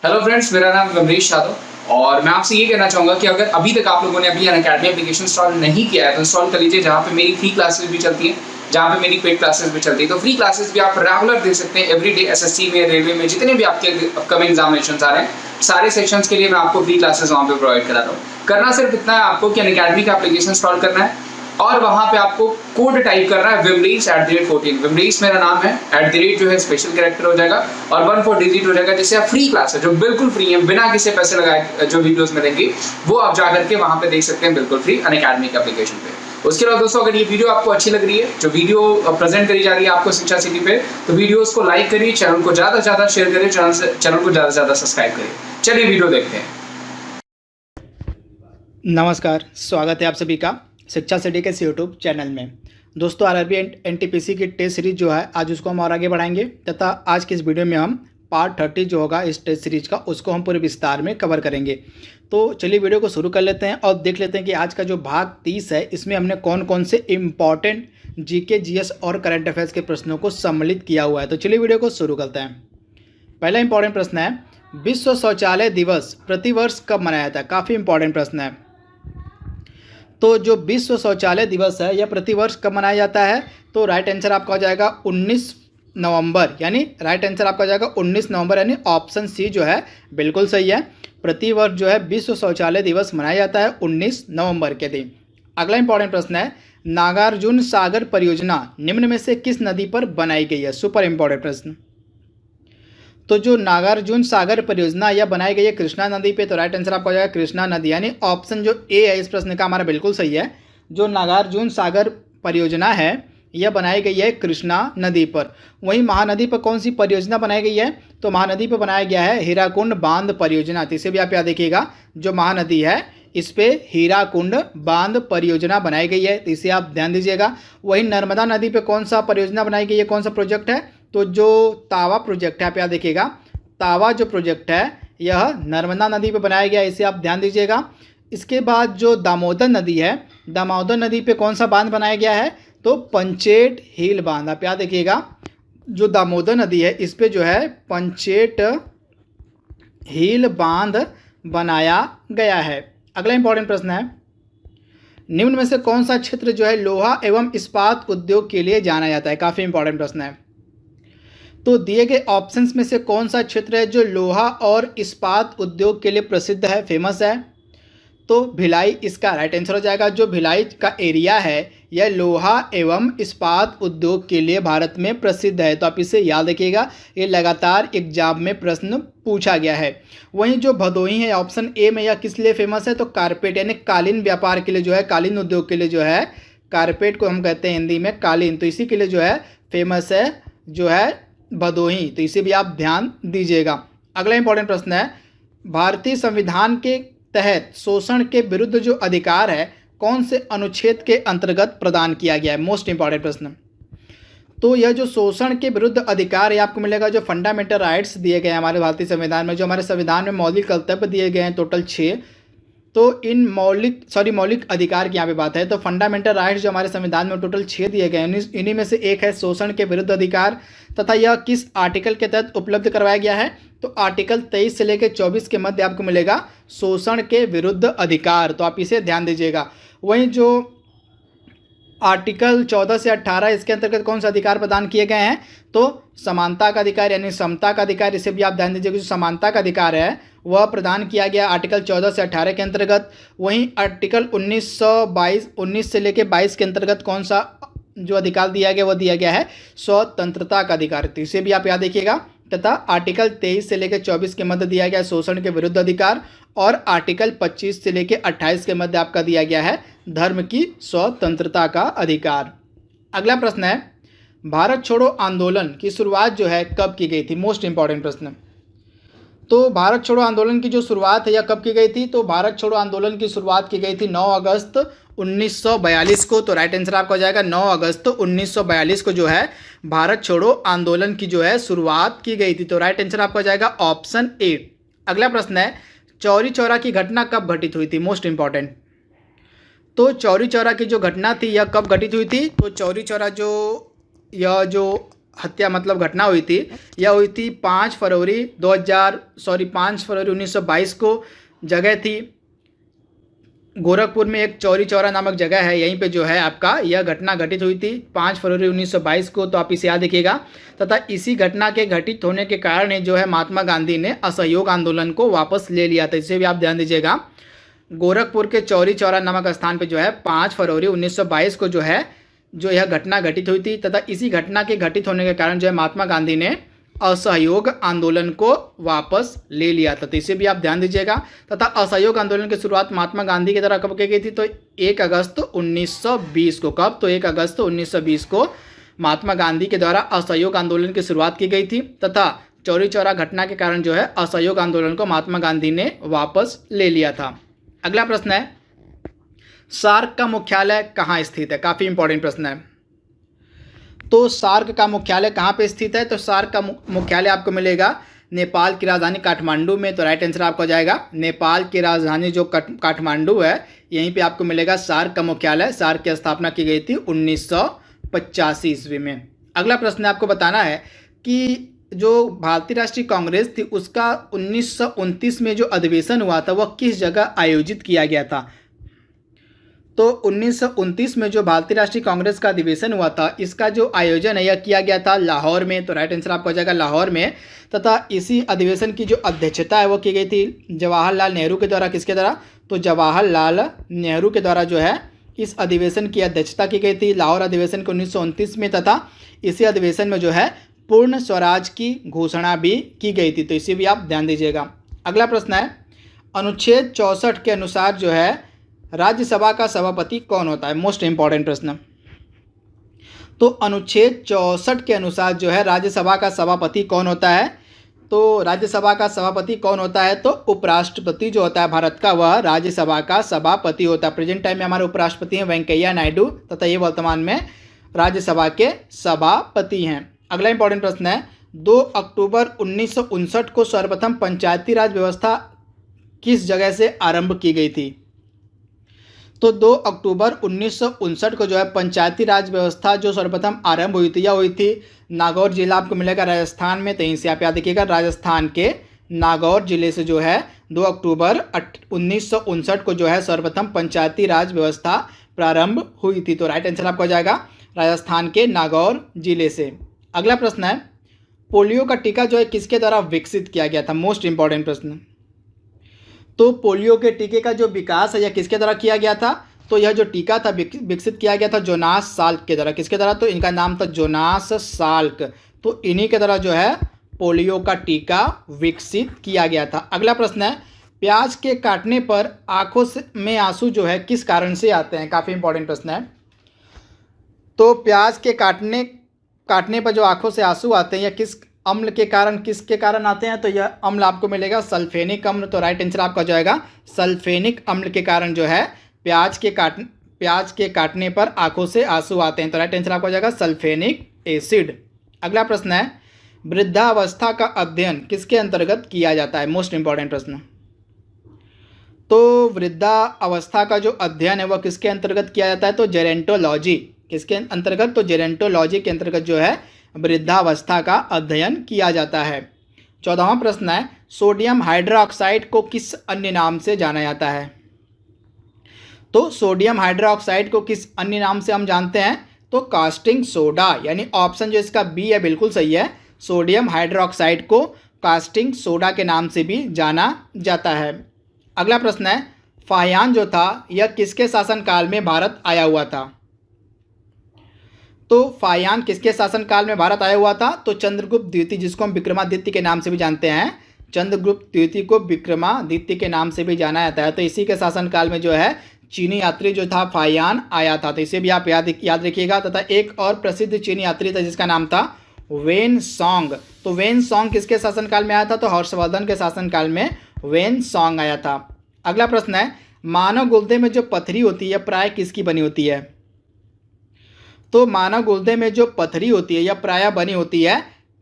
Hello friends, मेरा नाम अमरीश यादव और मैं आपसे ये कहना चाहूँगा कि अगर अभी तक आप लोगों ने अभी अनअकैडमी एप्लीकेशन इंस्टॉल नहीं किया है तो इंस्टॉल कर लीजिए, जहाँ पे मेरी फ्री क्लासेस भी चलती हैं, जहाँ पे मेरी पेड क्लासेस भी चलती है। तो फ्री क्लासेस भी आप रेगुलर दे सकते हैं। एवरीडे एसएससी में, रेलवे में जितने भी आपके अपकमिंग एग्जामिनेशन आ रहे हैं, सारे सेक्शंस के लिए मैं आपको फ्री क्लासेस वहाँ पे प्रोवाइड करा रहा हूँ। करना सिर्फ इतना है आपको कि अनअकैडमी का एप्लीकेशन इंस्टॉल करना है और वहां पे आपको कोड टाइप करना है Vimrees@14। विमरीस मेरा नाम है, @ जो है स्पेशल कैरेक्टर हो जाएगा और 14 डिजिट हो जाएगा, जिससे आप फ्री क्लास है जो बिल्कुल फ्री है, बिना किसी पैसे लगाए जो वीडियोस मिलेंगी वो आप जाकर के वहां पे देख सकते हैं बिल्कुल फ्री अनअकैडमी के एप्लीकेशन पे। उसके अलावा दोस्तों, अगर ये वीडियो आपको अच्छी लग रही है, जो वीडियो प्रेजेंट करी जा रही है आपको शिक्षा सिटी पे, तो वीडियोस को लाइक करिए, चैनल को ज्यादा से ज्यादा शेयर करिए, चैनल को ज्यादा से ज्यादा सब्सक्राइब करिए। चलिए वीडियो देखते हैं। नमस्कार, स्वागत है आप सभी का शिक्षा सिटी के यूट्यूब चैनल में। दोस्तों, आरआरबी एनटीपीसी की टेस्ट सीरीज जो है आज उसको हम और आगे बढ़ाएंगे तथा आज की इस वीडियो में हम पार्ट 30 जो होगा इस टेस्ट सीरीज का उसको हम पूरे विस्तार में कवर करेंगे। तो चलिए वीडियो को शुरू कर लेते हैं और देख लेते हैं कि आज का जो भाग 30 है इसमें हमने कौन कौन से इम्पॉर्टेंट जीके, जीएस और करंट अफेयर्स के प्रश्नों को सम्मिलित किया हुआ है। तो चलिए वीडियो को शुरू करते हैं। पहला इंपॉर्टेंट प्रश्न है, विश्व शौचालय दिवस प्रतिवर्ष कब मनाया जाता है? काफ़ी इंपॉर्टेंट प्रश्न है। तो जो विश्व शौचालय दिवस है यह प्रतिवर्ष कब मनाया जाता है? तो राइट आंसर आपका हो जाएगा 19 नवंबर, यानी राइट आंसर आपका हो जाएगा 19 नवंबर, यानी ऑप्शन सी जो है बिल्कुल सही है। प्रतिवर्ष जो है विश्व शौचालय दिवस मनाया जाता है 19 नवंबर के दिन। अगला इंपॉर्टेंट प्रश्न है, नागार्जुन सागर परियोजना निम्न में से किस नदी पर बनाई गई है? सुपर इंपॉर्टेंट प्रश्न। तो जो नागार्जुन सागर परियोजना यह बनाई गई है कृष्णा नदी पे, तो राइट आंसर आपका हो जाएगा कृष्णा नदी, यानी ऑप्शन जो ए है इस प्रश्न का हमारा बिल्कुल सही है। जो नागार्जुन सागर परियोजना है यह बनाई गई है कृष्णा नदी पर। वहीं महानदी पर कौन सी परियोजना बनाई गई है? तो महानदी पर बनाया गया है हीराकुंड बांध परियोजना। तो इसे भी आप याद रखिएगा, जो महानदी है इस पे हीराकुंड बांध परियोजना बनाई गई है, तो इसे आप ध्यान दीजिएगा। वहीं नर्मदा नदी पे कौन सा परियोजना बनाई गई है, कौन सा प्रोजेक्ट है? तो जो तावा प्रोजेक्ट है, आप याद देखिएगा, तावा जो प्रोजेक्ट है यह नर्मदा नदी पे बनाया गया है, इसे आप ध्यान दीजिएगा। इसके बाद जो दामोदर नदी है, दामोदर नदी पे कौन सा बांध बनाया गया है? तो पंचेट हिल बांध, आप याद रखिएगा। जो दामोदर नदी है इस पे जो है पंचेट हिल बांध बनाया गया है। अगला इंपॉर्टेंट प्रश्न है, निम्न में से कौन सा क्षेत्र जो है लोहा एवं इस्पात उद्योग के लिए जाना जाता है? काफ़ी इंपॉर्टेंट प्रश्न है। तो दिए गए ऑप्शंस में से कौन सा क्षेत्र है जो लोहा और इस्पात उद्योग के लिए प्रसिद्ध है, फेमस है? तो भिलाई इसका राइट आंसर हो जाएगा। जो भिलाई का एरिया है यह लोहा एवं इस्पात उद्योग के लिए भारत में प्रसिद्ध है, तो आप इसे याद रखिएगा, ये लगातार एग्जाम में प्रश्न पूछा गया है। वहीं जो भदोही है ऑप्शन ए में, यह किस लिए फेमस है? तो कारपेट, यानी कालीन व्यापार के लिए जो है, कालीन उद्योग के लिए जो है, कारपेट को हम कहते हैं हिंदी में कालीन, तो इसी के लिए जो है फेमस है जो है भदोही, तो इसे भी आप ध्यान दीजिएगा। अगला इंपॉर्टेंट प्रश्न है, भारतीय संविधान के तहत शोषण के विरुद्ध जो अधिकार है कौन से अनुच्छेद के अंतर्गत प्रदान किया गया है? मोस्ट इंपॉर्टेंट प्रश्न। तो यह जो शोषण के विरुद्ध अधिकार है आपको मिलेगा जो फंडामेंटल राइट्स दिए गए हैं हमारे भारतीय संविधान में, जो हमारे संविधान में मौलिक कर्तव्य दिए गए हैं टोटल 6। तो इन मौलिक अधिकार की यहाँ पे बात है, तो फंडामेंटल राइट्स जो हमारे संविधान में टोटल 6 दिए गए हैं, इन्हीं में से एक है शोषण के विरुद्ध अधिकार, तथा यह किस आर्टिकल के तहत उपलब्ध करवाया गया है? तो आर्टिकल 23 से लेकर 24 के मध्य आपको मिलेगा शोषण के विरुद्ध अधिकार, तो आप इसे ध्यान दीजिएगा। वहीं जो आर्टिकल 14 से 18 इसके अंतर्गत कौन सा अधिकार प्रदान किए गए हैं? तो समानता का अधिकार, यानी समता का अधिकार, इसे भी आप ध्यान दीजिएगा। जो समानता का अधिकार है वह प्रदान किया गया आर्टिकल 14 से 18 के अंतर्गत। वहीं आर्टिकल 19 से लेकर 22 के अंतर्गत कौन सा जो अधिकार दिया गया वह दिया गया है स्वतंत्रता का अधिकार, तो इसे भी आप याद रखिएगा। तथा आर्टिकल 23 से लेकर 24 के मध्य दिया गया शोषण के विरुद्ध अधिकार, और आर्टिकल 25 से लेकर 28 के मध्य आपका दिया गया है धर्म की स्वतंत्रता का अधिकार। अगला प्रश्न है, भारत छोड़ो आंदोलन की शुरुआत जो है कब की गई थी? मोस्ट इंपॉर्टेंट प्रश्न। तो भारत छोड़ो आंदोलन की जो शुरुआत है यह कब की गई थी? तो भारत छोड़ो आंदोलन की शुरुआत की गई थी 9 अगस्त 1942 को, तो राइट आंसर आपका हो जाएगा 9 अगस्त 1942 को जो है भारत छोड़ो आंदोलन की जो है शुरुआत की गई थी, तो राइट आंसर आपका हो जाएगा ऑप्शन ए। अगला प्रश्न है, चौरी चौरा की घटना कब घटित हुई थी? Most important. तो चौरी चौरा की जो घटना थी यह कब घटित हुई थी? तो चौरी चौरा जो हत्या मतलब घटना हुई थी, यह हुई थी 5 फरवरी 1922 को। जगह थी गोरखपुर में एक चौरी चौरा नामक जगह है, यहीं पे जो है आपका यह घटना घटित हुई थी 5 फरवरी 1922 को। तो आप इसे याद रखिएगा। तथा इसी घटना के घटित होने के कारण जो है महात्मा गांधी ने असहयोग आंदोलन को वापस ले लिया था, इसे भी आप ध्यान दीजिएगा। गोरखपुर के चौरी चौरा नामक स्थान पे जो है 5 फरवरी 1922 को जो है यह घटना घटित हुई थी। तथा इसी घटना के घटित होने के कारण जो है महात्मा गांधी ने असहयोग आंदोलन को वापस ले लिया था, तो इसे भी आप ध्यान दीजिएगा। तथा असहयोग आंदोलन की शुरुआत महात्मा गांधी की द्वारा कब की गई थी? तो 1 अगस्त 1920 को। कब? तो 1 अगस्त 1920 को महात्मा गांधी के द्वारा असहयोग आंदोलन की शुरुआत की गई थी। तथा चौरी चौरा घटना के कारण जो है असहयोग आंदोलन को महात्मा गांधी ने वापस ले लिया था। अगला प्रश्न है, सार्क का मुख्यालय कहाँ स्थित है? काफ़ी इंपॉर्टेंट प्रश्न है। तो सार्क का मुख्यालय कहाँ पे स्थित है? तो सार्क का मुख्यालय आपको मिलेगा नेपाल की राजधानी काठमांडू में। तो राइट आंसर आपको जाएगा नेपाल की राजधानी जो काठमांडू है, यहीं पे आपको मिलेगा सार्क का मुख्यालय। सार्क की स्थापना की गई थी 1985 ईस्वी में। अगला प्रश्न आपको बताना है कि जो भारतीय राष्ट्रीय कांग्रेस थी उसका 1929 में जो अधिवेशन हुआ था वह किस जगह आयोजित किया गया था? तो 1929 में जो भारतीय राष्ट्रीय कांग्रेस का अधिवेशन हुआ था, इसका जो आयोजन है यह किया गया था लाहौर में। तो राइट आंसर आपको हो जाएगा लाहौर में। तथा इसी अधिवेशन की जो अध्यक्षता है वो की गई थी जवाहरलाल नेहरू के द्वारा। किसके द्वारा? तो जवाहरलाल नेहरू के द्वारा जो है इस अधिवेशन की अध्यक्षता की गई थी लाहौर अधिवेशन के 1929 में। तथा इसी अधिवेशन में जो है पूर्ण स्वराज की घोषणा भी की गई थी, तो इसे भी आप ध्यान दीजिएगा। अगला प्रश्न है, अनुच्छेद 64 के अनुसार जो है राज्यसभा का सभापति कौन होता है? मोस्ट इंपॉर्टेंट प्रश्न। तो अनुच्छेद 64 के अनुसार जो है राज्यसभा का सभापति कौन होता है? तो राज्यसभा का सभापति कौन होता है? तो उपराष्ट्रपति जो होता है भारत का, वह राज्यसभा का सभापति होता है। प्रेजेंट टाइम में हमारे उपराष्ट्रपति हैं वेंकैया नायडू, तथा ये वर्तमान में राज्यसभा के सभापति हैं। अगला इंपॉर्टेंट प्रश्न है, 2 अक्टूबर 1959 को सर्वप्रथम पंचायती राज व्यवस्था किस जगह से आरंभ की गई थी? तो 2 अक्टूबर 1959 को जो है पंचायती राज व्यवस्था जो सर्वप्रथम आरंभ हुई थी, यह हुई थी नागौर जिला आपको मिलेगा राजस्थान में। तो यहीं से आप याद रखिएगा, राजस्थान के नागौर जिले से जो है 2 अक्टूबर 1959 को जो है सर्वप्रथम पंचायती राज व्यवस्था प्रारंभ हुई थी। तो राइट आंसर आपको हो जाएगा राजस्थान के नागौर जिले से। अगला प्रश्न है, पोलियो का टीका जो है किसके द्वारा विकसित किया गया था? मोस्ट इंपॉर्टेंट प्रश्न। तो पोलियो के टीके का जो विकास है यह किसके द्वारा किया गया था? तो यह जो टीका था विकसित किया गया था जोनास साल्क के द्वारा। किसके द्वारा? तो इनका नाम था जोनास साल्क। तो इन्हीं के द्वारा जो है पोलियो का टीका विकसित किया गया था। अगला प्रश्न है, प्याज के काटने पर आंखों में आंसू जो है किस कारण से आते हैं? काफ़ी इंपॉर्टेंट प्रश्न है। तो प्याज के काटने पर जो आंखों से आंसू आते हैं, यह किस अम्ल के कारण, किसके कारण आते हैं? तो यह अम्ल आपको मिलेगा सल्फेनिक अम्ल। तो राइट आंसर आपका हो जाएगा सल्फेनिक अम्ल के कारण जो है प्याज के काटने पर आंखों से आंसू आते हैं। तो राइट आंसर आपका हो जाएगा सल्फेनिक एसिड। अगला प्रश्न है, वृद्धावस्था का अध्ययन किसके अंतर्गत किया जाता है? मोस्ट इंपॉर्टेंट प्रश्न। तो वृद्धावस्था का जो अध्ययन है वह किसके अंतर्गत किया जाता है? तो जेरेंटोलॉजी। किसके अंतर्गत? तो जेरेंटोलॉजी के अंतर्गत जो है वृद्धावस्था का अध्ययन किया जाता है। 14वां प्रश्न है, सोडियम हाइड्रोक्साइड को किस अन्य नाम से जाना जाता है? तो सोडियम हाइड्रोक्साइड को किस अन्य नाम से हम जानते हैं? तो कास्टिंग सोडा, यानी ऑप्शन जो इसका बी है बिल्कुल सही है। सोडियम हाइड्रोक्साइड को कास्टिंग सोडा के नाम से भी जाना जाता है। अगला प्रश्न है, फाहियान जो था यह किसके शासनकाल में भारत आया हुआ था? तो फाहियान किसके शासनकाल में भारत आया हुआ था? तो चंद्रगुप्त द्वितीय, जिसको हम विक्रमादित्य के नाम से भी जानते हैं। चंद्रगुप्त द्वितीय को विक्रमादित्य के नाम से भी जाना जाता है। तो इसी के शासनकाल में जो है चीनी यात्री जो था फाहियान आया था। तो इसे भी आप याद रखिएगा। तथा एक और प्रसिद्ध चीनी यात्री था जिसका नाम था वेन सॉन्ग। तो वेन सॉन्ग किसके शासनकाल में आया था? तो हर्षवर्धन के शासनकाल में वेन सॉन्ग आया था। अगला प्रश्न है, मानव गुर्दे में जो पथरी होती है प्राय किसकी बनी होती है? तो मानव गुर्दे में जो पथरी होती है यह प्रायः बनी होती है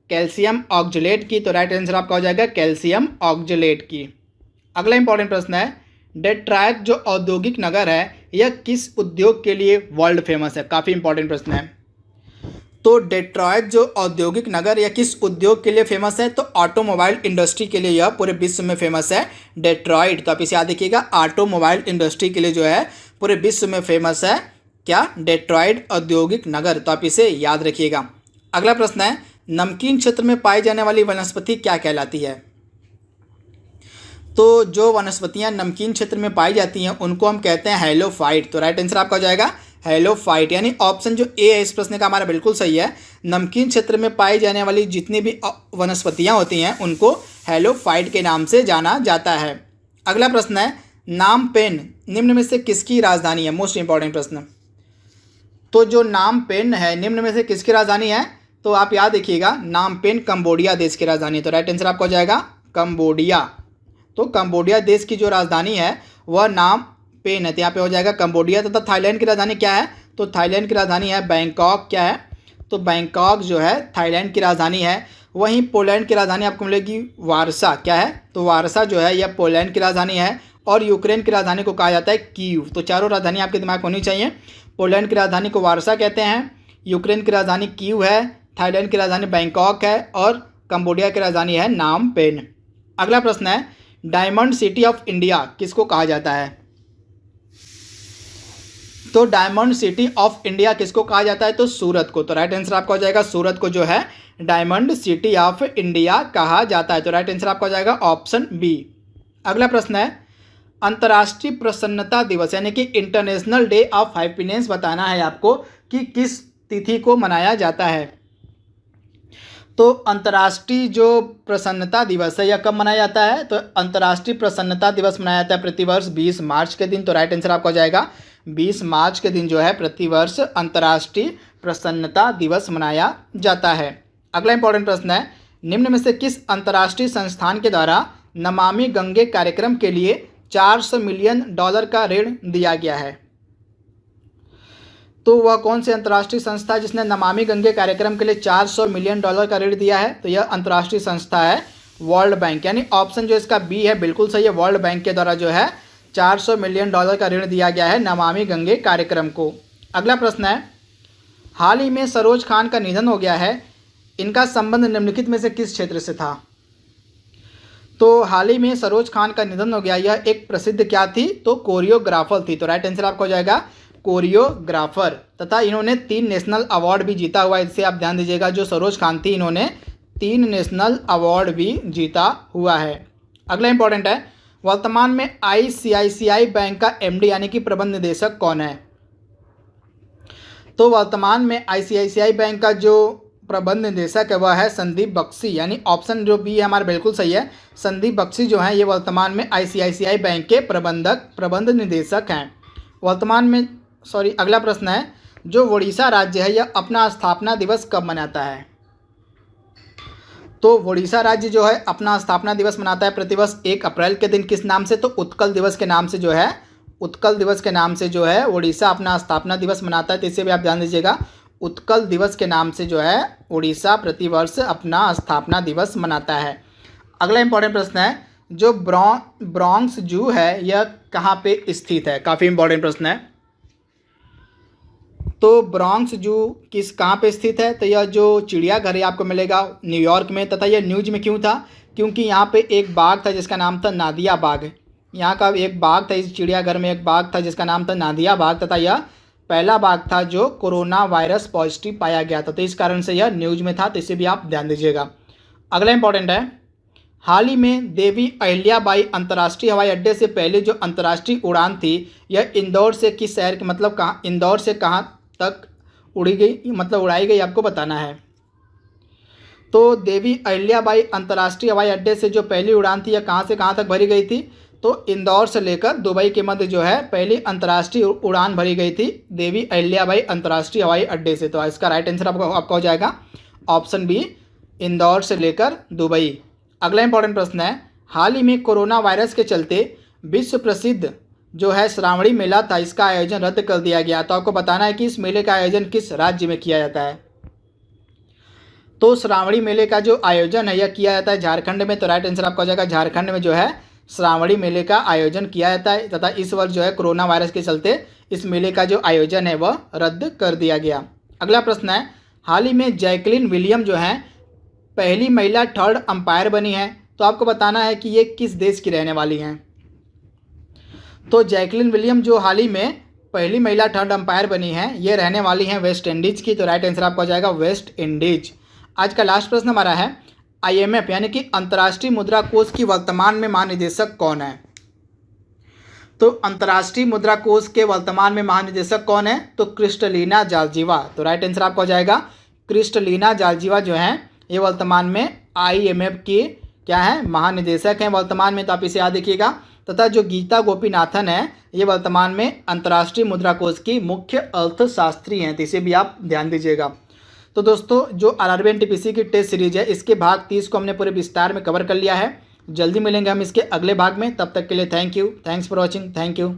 कैल्शियम ऑक्जेलेट की। तो राइट आंसर आपका हो जाएगा कैल्शियम ऑक्जेलेट की। अगला इंपॉर्टेंट प्रश्न है, डेट्रॉयट जो औद्योगिक नगर है यह किस उद्योग के लिए वर्ल्ड फेमस है? काफ़ी इंपॉर्टेंट प्रश्न है। तो डेट्रॉयट जो औद्योगिक नगर या किस उद्योग के लिए फेमस है, तो ऑटोमोबाइल इंडस्ट्री के लिए यह पूरे विश्व में फेमस है डेट्रॉयट। तो आप इसे याद रखिएगा, ऑटोमोबाइल इंडस्ट्री के लिए जो है पूरे विश्व में फेमस है क्या, डेट्रॉयट औद्योगिक नगर। तो आप इसे याद रखिएगा। अगला प्रश्न है, नमकीन क्षेत्र में पाई जाने वाली वनस्पति क्या कहलाती है। तो जो वनस्पतियां नमकीन क्षेत्र में पाई जाती हैं उनको हम कहते हैं हैलोफाइट। तो राइट आंसर आपका हो जाएगा हैलोफाइट, यानी ऑप्शन जो ए है इस प्रश्न का हमारा बिल्कुल सही है। नमकीन क्षेत्र में पाई जाने वाली जितनी भी वनस्पतियां होती हैं उनको हैलोफाइट के नाम से जाना जाता है। अगला प्रश्न है, नामपेन निम्न में से किसकी राजधानी है। मोस्ट इंपॉर्टेंट प्रश्न। तो जो नामपेन है निम्न में से किसकी राजधानी है, तो आप याद रखिएगा, नामपेन कंबोडिया देश की राजधानी है। तो राइट आंसर आपका हो जाएगा कंबोडिया। तो कंबोडिया देश की जो राजधानी है वह नामपेन है। तो यहाँ पे हो जाएगा कंबोडिया। तथा थाईलैंड की राजधानी क्या है, तो थाईलैंड की राजधानी है बैंकॉक। क्या है, तो बैंकॉक जो है थाईलैंड की राजधानी है। वहीं पोलैंड की राजधानी आपको मिलेगी वारसा। क्या है, तो वारसा जो है यह पोलैंड की राजधानी है। और यूक्रेन की राजधानी को कहा जाता है कीव। तो चारों राजधानी आपके दिमाग में होनी चाहिए। पोलैंड की राजधानी को वारसा कहते हैं, यूक्रेन की राजधानी कीव है, थाईलैंड की राजधानी बैंकॉक है और कंबोडिया की राजधानी है नामपेन। अगला प्रश्न है, डायमंड सिटी ऑफ इंडिया किसको कहा जाता है। तो डायमंड सिटी ऑफ इंडिया किसको कहा जाता है, तो सूरत को। तो राइट आंसर आपका हो जाएगा सूरत को जो है डायमंड सिटी ऑफ इंडिया कहा जाता है। तो राइट आंसर आपका हो जाएगा ऑप्शन बी। अगला प्रश्न है, अंतर्राष्ट्रीय प्रसन्नता दिवस यानी कि इंटरनेशनल डे ऑफ हैप्पीनेस बताना है आपको कि किस तिथि को मनाया जाता है। तो अंतर्राष्ट्रीय जो प्रसन्नता दिवस है यह कब मनाया जाता है, तो अंतर्राष्ट्रीय प्रसन्नता दिवस मनाया जाता है प्रतिवर्ष 20 मार्च के दिन। तो राइट आंसर आपका हो जाएगा 20 मार्च के दिन जो है प्रतिवर्ष अंतर्राष्ट्रीय प्रसन्नता दिवस मनाया जाता है। अगला इंपॉर्टेंट प्रश्न है, निम्न में से किस अंतर्राष्ट्रीय संस्थान के द्वारा नमामि गंगे कार्यक्रम के लिए $400 मिलियन का ऋण दिया गया है। तो वह कौन सी अंतर्राष्ट्रीय संस्था है जिसने नमामि गंगे कार्यक्रम के लिए $400 मिलियन का ऋण दिया है, तो यह अंतर्राष्ट्रीय संस्था है वर्ल्ड बैंक। यानी ऑप्शन जो इसका बी है बिल्कुल सही है, वर्ल्ड बैंक के द्वारा जो है $400 मिलियन का ऋण दिया गया है नमामि गंगे कार्यक्रम को। अगला प्रश्न है, हाल ही में सरोज खान का निधन हो गया है, इनका संबंध निम्नलिखित में से किस क्षेत्र से था। तो हाल ही में सरोज खान का निधन हो गया, यह एक प्रसिद्ध क्या थी, तो कोरियोग्राफर थी। तो राइट आंसर आपका हो जाएगा कोरियोग्राफर। तथा इन्होंने 3 नेशनल अवार्ड भी जीता हुआ है। इससे आप ध्यान दीजिएगा, जो सरोज खान थी इन्होंने 3 नेशनल अवार्ड भी जीता हुआ है। अगला इंपॉर्टेंट है, वर्तमान में ICICI बैंक का MD यानी कि प्रबंध निदेशक कौन है। तो वर्तमान में ICICI बैंक का जो प्रबंध निदेशक है वह है संदीप बख्शी। यानी ऑप्शन जो बी है हमारा बिल्कुल सही है, संदीप बख्शी जो है ये वर्तमान में ICICI बैंक के प्रबंध निदेशक हैं वर्तमान में। अगला प्रश्न है, जो उड़ीसा राज्य है यह अपना स्थापना दिवस कब मनाता है। तो उड़ीसा राज्य जो है अपना स्थापना दिवस मनाता है प्रतिवर्ष 1 अप्रैल के दिन। किस नाम से, तो उत्कल दिवस के नाम से जो है, उत्कल दिवस के नाम से जो है उड़ीसा अपना स्थापना दिवस मनाता है। तो इसे भी आप ध्यान दीजिएगा, उत्कल दिवस के नाम से जो है उड़ीसा प्रतिवर्ष अपना स्थापना दिवस मनाता है। अगला इंपॉर्टेंट प्रश्न है, जो ब्रॉन्क्स जू है यह कहाँ पे स्थित है। काफ़ी इंपॉर्टेंट प्रश्न है। तो ब्रॉन्क्स जू कहाँ पे स्थित है, तो यह जो चिड़ियाघर है आपको मिलेगा न्यूयॉर्क में। तथा यह न्यूज में क्यों था, क्योंकि यहाँ पे एक बाघ था जिसका नाम था नादिया बाघ। यहाँ का एक बाघ था, इस चिड़ियाघर में एक बाघ था जिसका नाम था नादिया बाघ। तथा यह पहला बाघ था जो कोरोना वायरस पॉजिटिव पाया गया था। तो इस कारण से यह न्यूज में था। तो इसे भी आप ध्यान दीजिएगा। अगला इंपॉर्टेंट है, हाल ही में देवी अहिल्याबाई अंतर्राष्ट्रीय हवाई अड्डे से पहले जो अंतर्राष्ट्रीय उड़ान थी यह इंदौर से किस शहर के, मतलब कहाँ, इंदौर से कहाँ तक उड़ी गई, मतलब उड़ाई गई, आपको बताना है। तो देवी अहिल्याबाई अंतर्राष्ट्रीय हवाई अड्डे से जो पहली उड़ान थी यह कहाँ से कहाँ तक भरी गई थी, तो इंदौर से लेकर दुबई के मध्य जो है पहली अंतर्राष्ट्रीय उड़ान भरी गई थी देवी अहिल्याबाई अंतर्राष्ट्रीय हवाई अड्डे से। तो इसका राइट आंसर आपका हो जाएगा ऑप्शन बी, इंदौर से लेकर दुबई। अगला इंपॉर्टेंट प्रश्न है, हाल ही में कोरोना वायरस के चलते विश्व प्रसिद्ध जो है श्रावणी मेला था, इसका आयोजन रद्द कर दिया गया। तो आपको बताना है कि इस मेले का आयोजन किस राज्य में किया जाता है। तो श्रावणी मेले का जो आयोजन है यह किया जाता है झारखंड में। तो राइट आंसर आपका हो जाएगा झारखंड में जो है श्रावणी मेले का आयोजन किया जाता है। तथा इस वर्ष जो है कोरोना वायरस के चलते इस मेले का जो आयोजन है वह रद्द कर दिया गया। अगला प्रश्न है, हाल ही में जैकलिन विलियम जो हैं पहली महिला थर्ड अंपायर बनी हैं। तो आपको बताना है कि ये किस देश की रहने वाली हैं। तो जैकलिन विलियम जो हाल ही में पहली महिला थर्ड अंपायर बनी हैं, ये रहने वाली हैं वेस्ट इंडीज़ की। तो राइट आंसर आपका हो जाएगा वेस्ट इंडीज। आज का लास्ट प्रश्न हमारा है IMF यानी कि अंतर्राष्ट्रीय मुद्रा कोष की वर्तमान में महानिदेशक कौन है। तो अंतर्राष्ट्रीय मुद्रा कोष के वर्तमान में महानिदेशक कौन है? तो क्रिस्टलिना जॉर्जिवा। तो राइट आंसर आपका हो जाएगा क्रिस्टलिना जॉर्जिवा जो हैं ये वर्तमान में IMF की क्या है, महानिदेशक हैं वर्तमान में। तो आप इसे याद रखिएगा। तथा जो गीता गोपीनाथन है ये वर्तमान में अंतर्राष्ट्रीय मुद्रा कोष की मुख्य अर्थशास्त्री हैं। तो इसे भी आप ध्यान दीजिएगा। तो दोस्तों जो RRB NTPC की टेस्ट सीरीज है इसके भाग 30 को हमने पूरे विस्तार में कवर कर लिया है। जल्दी मिलेंगे हम इसके अगले भाग में। तब तक के लिए thank you, thanks for watching, thank you.